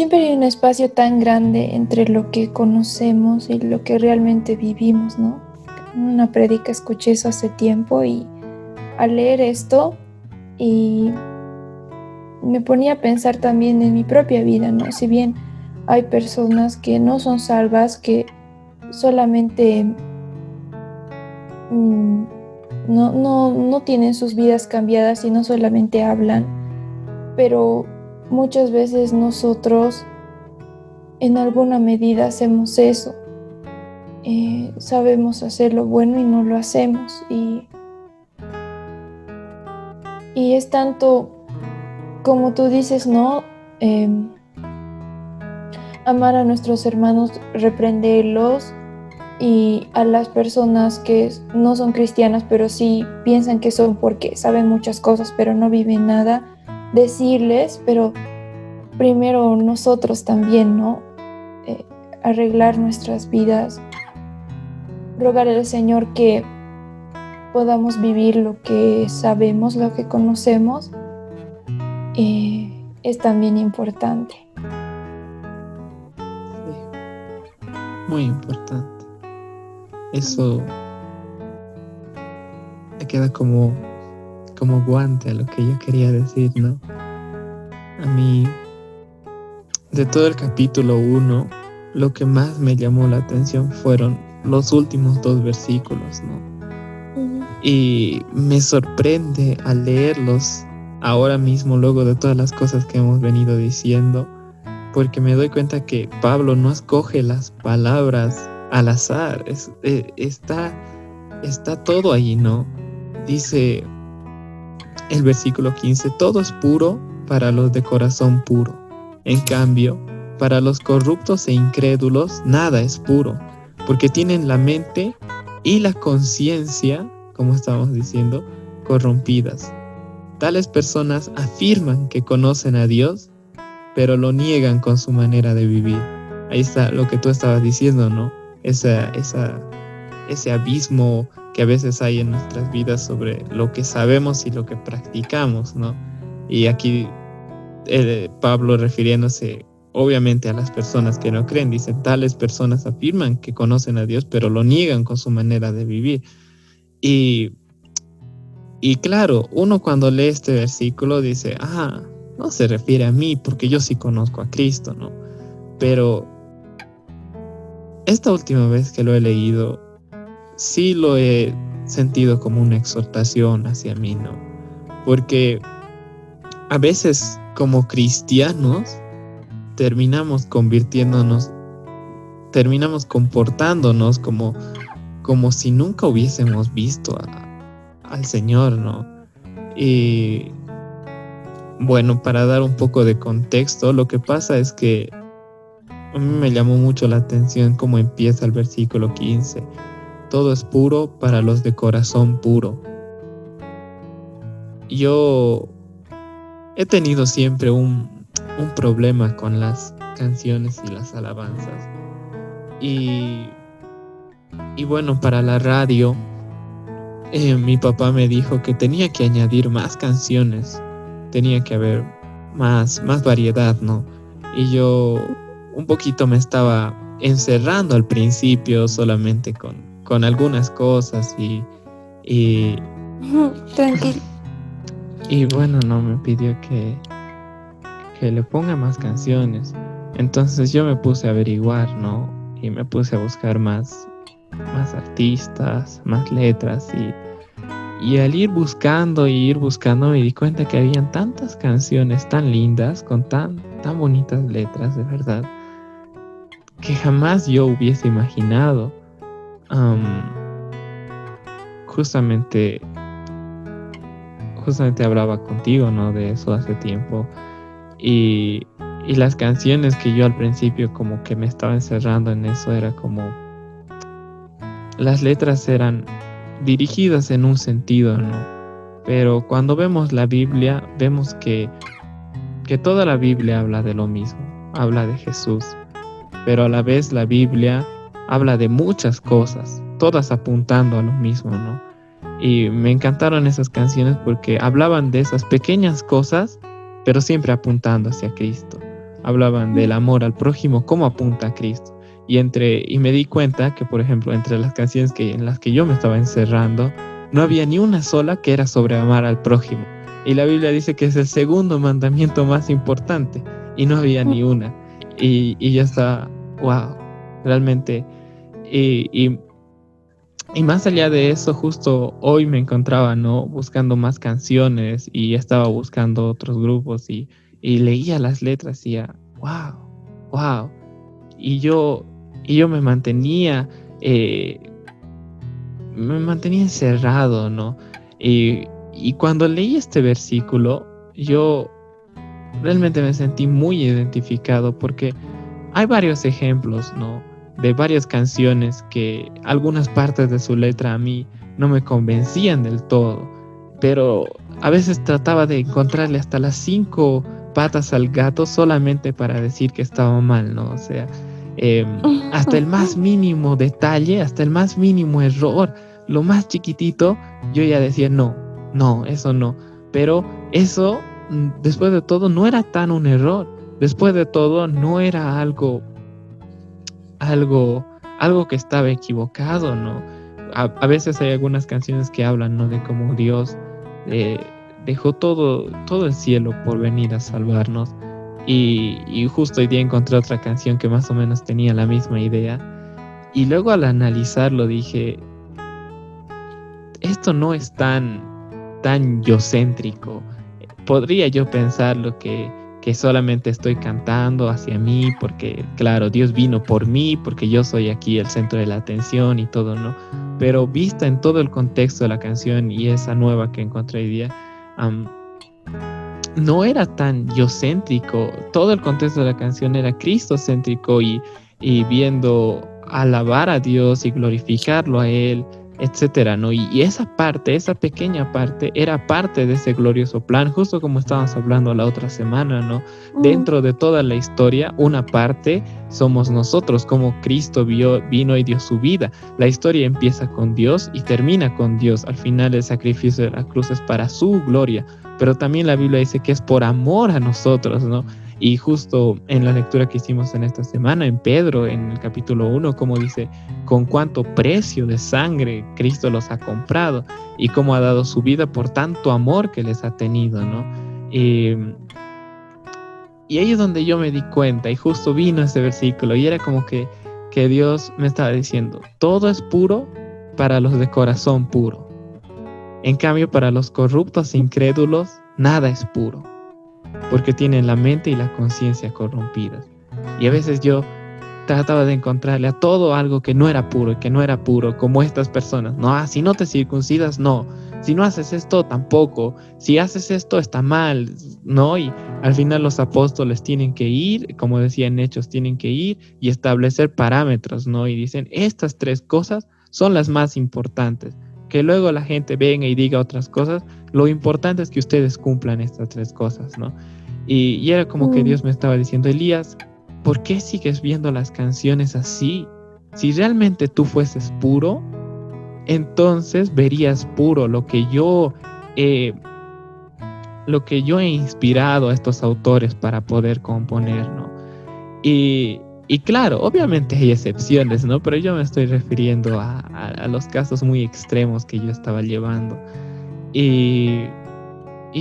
siempre hay un espacio tan grande entre lo que conocemos y lo que realmente vivimos, ¿no? En una prédica escuché eso hace tiempo y al leer esto y me ponía a pensar también en mi propia vida, ¿no? Si bien hay personas que no son salvas, que solamente no tienen sus vidas cambiadas y no solamente hablan, pero muchas veces nosotros en alguna medida hacemos eso. Sabemos hacer lo bueno y no lo hacemos y es tanto como tú dices, ¿no? Amar a nuestros hermanos, reprenderlos, y a las personas que no son cristianas, pero sí piensan que son porque saben muchas cosas, pero no viven nada, decirles, pero primero nosotros también, ¿no? Arreglar nuestras vidas, rogar al Señor que podamos vivir lo que sabemos, lo que conocemos, es también importante. Sí, muy importante. Eso me queda como guante a lo que yo quería decir, ¿no? A mí, de todo el capítulo 1, lo que más me llamó la atención fueron los últimos 2 versículos, ¿no? Uh-huh. Y me sorprende al leerlos ahora mismo, luego de todas las cosas que hemos venido diciendo, porque me doy cuenta que Pablo no escoge las palabras al azar, está todo ahí, ¿no? Dice el versículo 15, todo es puro para los de corazón puro. En cambio, para los corruptos e incrédulos, nada es puro, porque tienen la mente y la conciencia, como estábamos diciendo, corrompidas. Tales personas afirman que conocen a Dios, pero lo niegan con su manera de vivir. Ahí está lo que tú estabas diciendo, ¿no? Ese abismo que a veces hay en nuestras vidas sobre lo que sabemos y lo que practicamos, ¿no? Y aquí Pablo, refiriéndose obviamente a las personas que no creen, dice, tales personas afirman que conocen a Dios, pero lo niegan con su manera de vivir. Y claro, uno cuando lee este versículo dice, no se refiere a mí porque yo sí conozco a Cristo, ¿no? Pero esta última vez que lo he leído, sí lo he sentido como una exhortación hacia mí, ¿no? Porque a veces como cristianos terminamos comportándonos como si nunca hubiésemos visto al Señor, ¿no? Y bueno, para dar un poco de contexto, lo que pasa es que a mí me llamó mucho la atención cómo empieza el versículo 15. Todo es puro para los de corazón puro. Yo he tenido siempre un problema con las canciones y las alabanzas. Y bueno, para la radio, mi papá me dijo que tenía que añadir más canciones, tenía que haber más variedad, ¿no? Y yo un poquito me estaba encerrando al principio solamente con algunas cosas y Tranquilo. Y bueno, no, me pidió que le ponga más canciones. Entonces yo me puse a averiguar, ¿no? Y me puse a buscar más artistas, más letras. Y al ir buscando me di cuenta que habían tantas canciones tan lindas, con tan bonitas letras, de verdad, que jamás yo hubiese imaginado. Justamente hablaba contigo, ¿no? De eso hace tiempo. Y las canciones que yo al principio como que me estaba encerrando en eso, era como las letras eran dirigidas en un sentido, ¿no? Pero cuando vemos la Biblia, vemos que toda la Biblia habla de lo mismo, habla de Jesús, pero a la vez la Biblia habla de muchas cosas, todas apuntando a lo mismo, ¿no? Y me encantaron esas canciones porque hablaban de esas pequeñas cosas, pero siempre apuntando hacia Cristo. hablaban del amor al prójimo, cómo apunta a Cristo. Y me di cuenta que, por ejemplo, entre las canciones en las que yo me estaba encerrando, no había ni una sola que era sobre amar al prójimo. Y la Biblia dice que es el segundo mandamiento más importante, y no había ni una. Y ya está, wow, realmente. Y más allá de eso, justo hoy me encontraba, ¿no?, buscando más canciones, y estaba buscando otros grupos, y leía las letras y decía, wow, wow. Y yo me mantenía encerrado, ¿no? Y cuando leí este versículo, yo realmente me sentí muy identificado, porque hay varios ejemplos, ¿no?, de varias canciones que algunas partes de su letra a mí no me convencían del todo, pero a veces trataba de encontrarle hasta las 5 patas al gato solamente para decir que estaba mal, ¿no? O sea, hasta el más mínimo detalle, hasta el más mínimo error, lo más chiquitito, yo ya decía, no, eso no. Pero eso, después de todo, no era tan un error. Después de todo, no era algo que estaba equivocado, ¿no? A veces hay algunas canciones que hablan, ¿no?, de cómo Dios dejó todo el cielo por venir a salvarnos. Y justo hoy día encontré otra canción que más o menos tenía la misma idea. Y luego al analizarlo dije, esto no es tan yocéntrico. Podría yo pensarlo que solamente estoy cantando hacia mí porque, claro, Dios vino por mí, porque yo soy aquí el centro de la atención y todo, ¿no? Pero vista en todo el contexto de la canción y esa nueva que encontré hoy día, no era tan yocéntrico. Todo el contexto de la canción era cristocéntrico, y viendo alabar a Dios y glorificarlo a Él, etcétera, ¿no? Y esa pequeña parte, era parte de ese glorioso plan, justo como estábamos hablando la otra semana, ¿no? Dentro de toda la historia, una parte somos nosotros, como Cristo vino y dio su vida. La historia empieza con Dios y termina con Dios. Al final, el sacrificio de la cruz es para su gloria, pero también la Biblia dice que es por amor a nosotros, ¿no? Y justo en la lectura que hicimos en esta semana, en Pedro, en el capítulo 1, como dice, con cuánto precio de sangre Cristo los ha comprado, y cómo ha dado su vida por tanto amor que les ha tenido, ¿no? Y ahí es donde yo me di cuenta, y justo vino ese versículo, y era como que Dios me estaba diciendo, todo es puro para los de corazón puro. En cambio, para los corruptos e incrédulos, nada es puro, porque tienen la mente y la conciencia corrompidas. Y a veces yo trataba de encontrarle a todo algo que no era puro, como estas personas. No, si no te circuncidas, no. Si no haces esto, tampoco. Si haces esto, está mal, ¿no? Y al final los apóstoles tienen que ir, como decía en Hechos, tienen que ir y establecer parámetros, ¿no? Y dicen, estas 3 cosas son las más importantes. Que luego la gente venga y diga otras cosas, lo importante es que ustedes cumplan estas 3 cosas, ¿no? Y era como que Dios me estaba diciendo, Elías, ¿por qué sigues viendo las canciones así? Si realmente tú fueses puro, entonces verías puro lo que yo he inspirado a estos autores para poder componer, ¿no? Y claro, obviamente hay excepciones, ¿no? Pero yo me estoy refiriendo a los casos muy extremos que yo estaba llevando. Y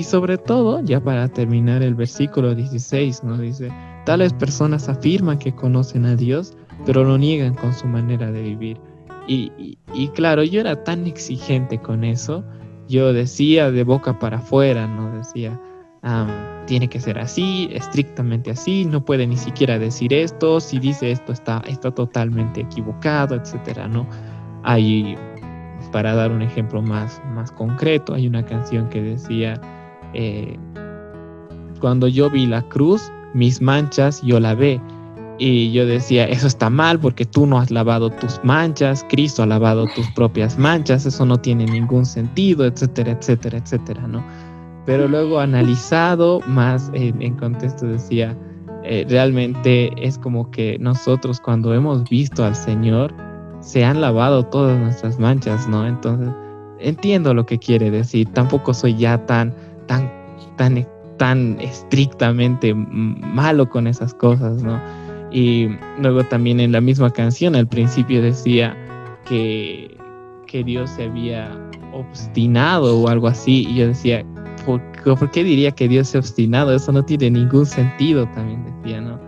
sobre todo, ya para terminar el versículo 16, ¿no? Dice, tales personas afirman que conocen a Dios, pero lo niegan con su manera de vivir. Y claro, yo era tan exigente con eso. Yo decía de boca para afuera, ¿no? Decía, tiene que ser así, estrictamente así, no puede ni siquiera decir esto, si dice esto está totalmente equivocado, etcétera, ¿no? Hay, para dar un ejemplo más concreto, hay una canción que decía, cuando yo vi la cruz, mis manchas yo lavé. Y yo decía, eso está mal porque tú no has lavado tus manchas, Cristo ha lavado tus propias manchas, eso no tiene ningún sentido, etcétera, etcétera, etcétera, ¿no? Pero luego analizado más en contexto decía, realmente es como que nosotros cuando hemos visto al Señor, se han lavado todas nuestras manchas, ¿no? Entonces, entiendo lo que quiere decir, tampoco soy ya tan tan estrictamente malo con esas cosas, ¿no? Y luego también en la misma canción al principio decía que Dios se había obstinado o algo así, y yo decía, ¿por qué diría que Dios se ha obstinado? Eso no tiene ningún sentido, también decía, ¿no?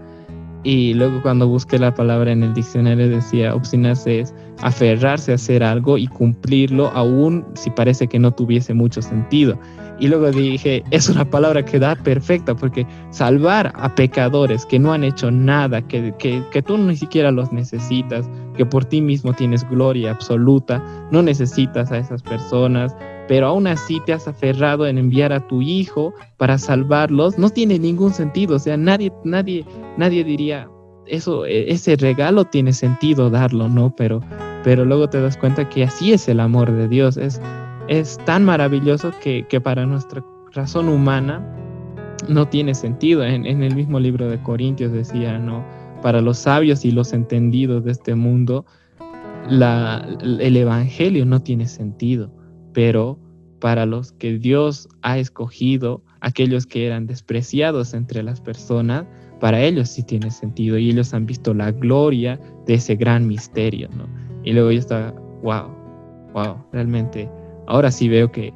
Y luego cuando busqué la palabra en el diccionario decía, obstinarse es aferrarse a hacer algo y cumplirlo aún si parece que no tuviese mucho sentido. Y luego dije, es una palabra que da perfecta, porque salvar a pecadores que no han hecho nada, que tú ni siquiera los necesitas, que por ti mismo tienes gloria absoluta, no necesitas a esas personas, pero aún así te has aferrado en enviar a tu hijo para salvarlos, no tiene ningún sentido. O sea, nadie diría, eso, ese regalo tiene sentido darlo, ¿no? Pero luego te das cuenta que así es el amor de Dios. Es tan maravilloso que para nuestra razón humana no tiene sentido. En el mismo libro de Corintios decía, ¿no? Para los sabios y los entendidos de este mundo, el evangelio no tiene sentido, pero para los que Dios ha escogido, aquellos que eran despreciados entre las personas, para ellos sí tiene sentido, y ellos han visto la gloria de ese gran misterio, ¿no? Y luego yo estaba, wow, realmente, ahora sí veo que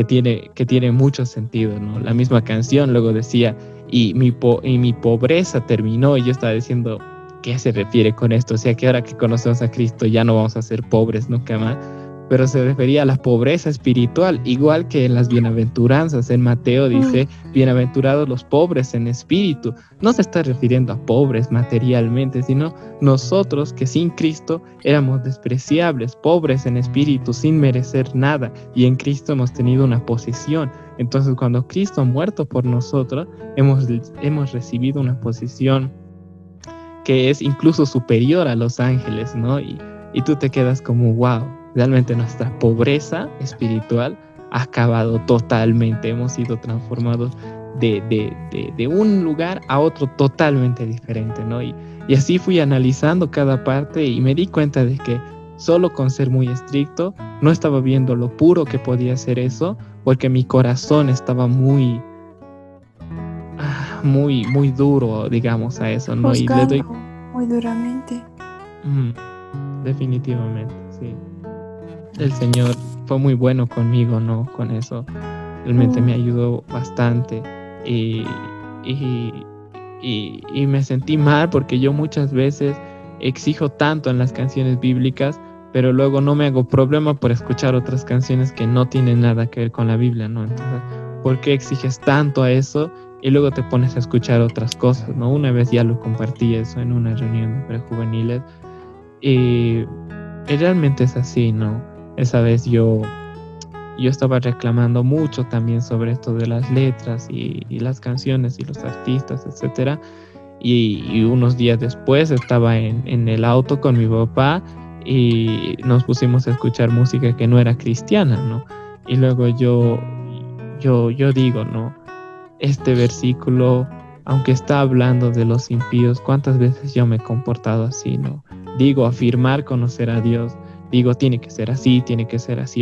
tiene mucho sentido, ¿no? La misma canción luego decía, y mi pobreza terminó, y yo estaba diciendo, ¿qué se refiere con esto? O sea, que ahora que conocemos a Cristo ya no vamos a ser pobres nunca más. Pero se refería a la pobreza espiritual, igual que en las bienaventuranzas. En Mateo dice, bienaventurados los pobres en espíritu. No se está refiriendo a pobres materialmente, sino nosotros que sin Cristo éramos despreciables, pobres en espíritu, sin merecer nada, y en Cristo hemos tenido una posición. Entonces, cuando Cristo ha muerto por nosotros, hemos recibido una posición que es incluso superior a los ángeles, ¿no? Y tú te quedas como, wow, realmente nuestra pobreza espiritual ha acabado totalmente. Hemos sido transformados de un lugar a otro totalmente diferente, ¿no? Y así fui analizando cada parte y me di cuenta de que solo con ser muy estricto no estaba viendo lo puro que podía ser eso, porque mi corazón estaba muy duro, digamos, a eso, ¿no? Juzgando y le doy muy duramente. Definitivamente, sí. El Señor fue muy bueno conmigo, ¿no? Con eso. Realmente me ayudó bastante. Y me sentí mal porque yo muchas veces exijo tanto en las canciones bíblicas, pero luego no me hago problema por escuchar otras canciones que no tienen nada que ver con la Biblia, ¿no? Entonces, ¿por qué exiges tanto a eso y luego te pones a escuchar otras cosas, ¿no? Una vez ya lo compartí eso en una reunión de prejuveniles y realmente es así, ¿no? Esa vez yo estaba reclamando mucho también sobre esto de las letras y las canciones y los artistas, etcétera. Y unos días después estaba en el auto con mi papá y nos pusimos a escuchar música que no era cristiana, ¿no? Y luego yo digo, ¿no? Este versículo, aunque está hablando de los impíos, ¿cuántas veces yo me he comportado así, ¿no? Digo, afirmar conocer a Dios. Digo, tiene que ser así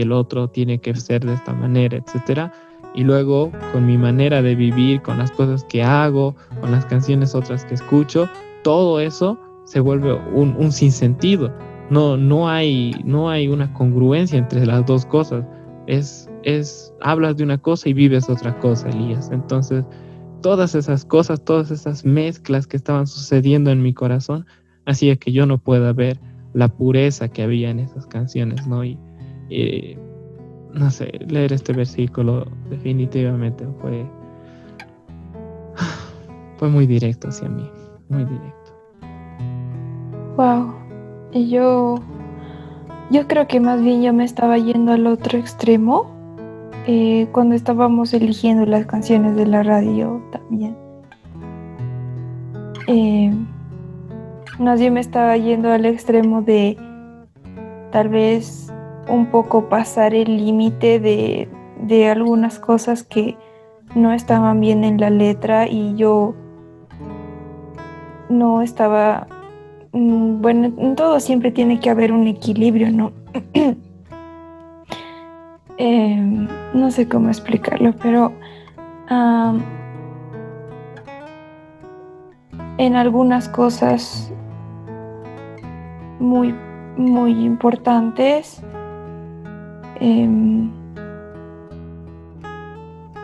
el otro, tiene que ser de esta manera, etcétera. Y luego, con mi manera de vivir, con las cosas que hago, con las canciones otras que escucho, todo eso se vuelve un sinsentido. No hay una congruencia entre las dos cosas. Hablas de una cosa y vives otra cosa, Elías. Entonces, todas esas cosas, todas esas mezclas que estaban sucediendo en mi corazón, hacía que yo no pueda ver la pureza que había en esas canciones, ¿no? Y no sé, leer este versículo definitivamente fue muy directo hacia mí, muy directo. Wow. Y yo creo que más bien yo me estaba yendo al otro extremo cuando estábamos eligiendo las canciones de la radio también. Más bien me estaba yendo al extremo de tal vez un poco pasar el límite de algunas cosas que no estaban bien en la letra y yo no estaba... Bueno, en todo siempre tiene que haber un equilibrio, ¿no? No sé cómo explicarlo, pero en algunas cosas muy, muy importantes.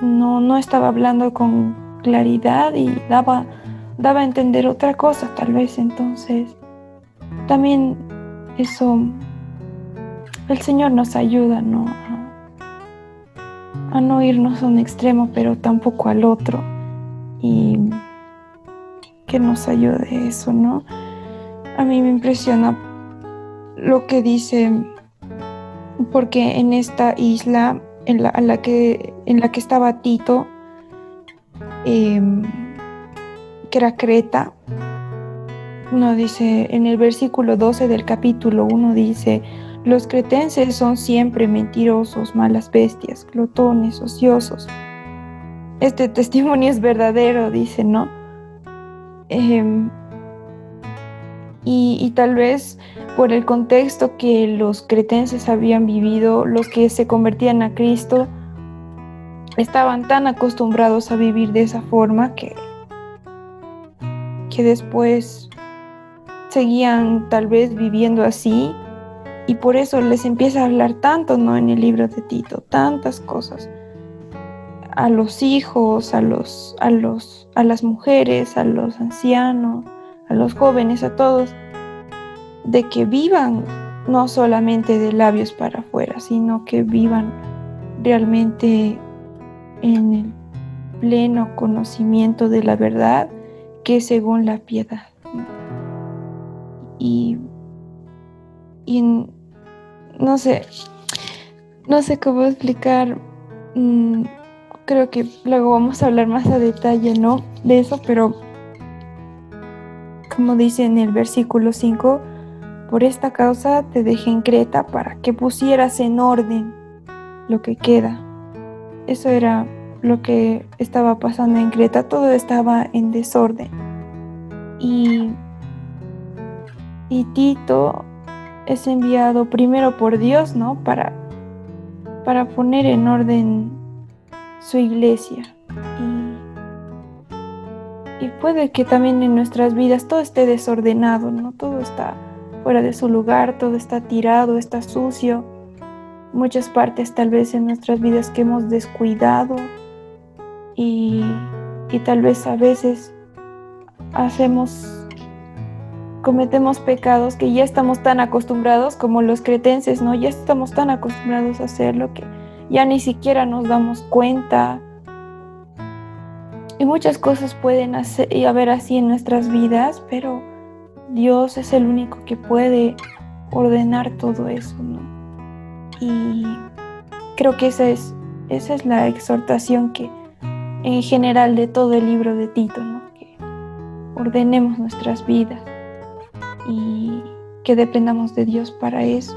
No estaba hablando con claridad y daba a entender otra cosa, tal vez. Entonces, también eso, el Señor nos ayuda, ¿no? A no irnos a un extremo, pero tampoco al otro. Y que nos ayude eso, ¿no? A mí me impresiona lo que dice, porque en esta isla en la que estaba Tito, que era Creta, uno dice, en el versículo 12 del capítulo 1 dice: los cretenses son siempre mentirosos, malas bestias, glotones, ociosos. Este testimonio es verdadero, dice, ¿no? Y tal vez por el contexto que los cretenses habían vivido, los que se convertían a Cristo estaban tan acostumbrados a vivir de esa forma que después seguían tal vez viviendo así, y por eso les empieza a hablar tanto, ¿no? En el libro de Tito, tantas cosas a los hijos, a las mujeres, a los ancianos, a los jóvenes, a todos, de que vivan no solamente de labios para afuera, sino que vivan realmente en el pleno conocimiento de la verdad, que es según la piedad. Y no sé cómo explicar. Creo que luego vamos a hablar más a detalle, ¿no?, de eso, pero como dice en el versículo 5, por esta causa te dejé en Creta para que pusieras en orden lo que queda. Eso era lo que estaba pasando en Creta, todo estaba en desorden. Y Tito es enviado primero por Dios, ¿no?, para poner en orden su iglesia. Y puede que también en nuestras vidas todo esté desordenado, ¿no? Todo está fuera de su lugar, todo está tirado, está sucio. Muchas partes tal vez en nuestras vidas que hemos descuidado, y tal vez a veces cometemos pecados que ya estamos tan acostumbrados, como los cretenses, ¿no? Ya estamos tan acostumbrados a hacerlo que ya ni siquiera nos damos cuenta. Y muchas cosas pueden haber así en nuestras vidas, pero Dios es el único que puede ordenar todo eso, ¿no? Y creo que esa es la exhortación que en general de todo el libro de Tito, ¿no? Que ordenemos nuestras vidas y que dependamos de Dios para eso.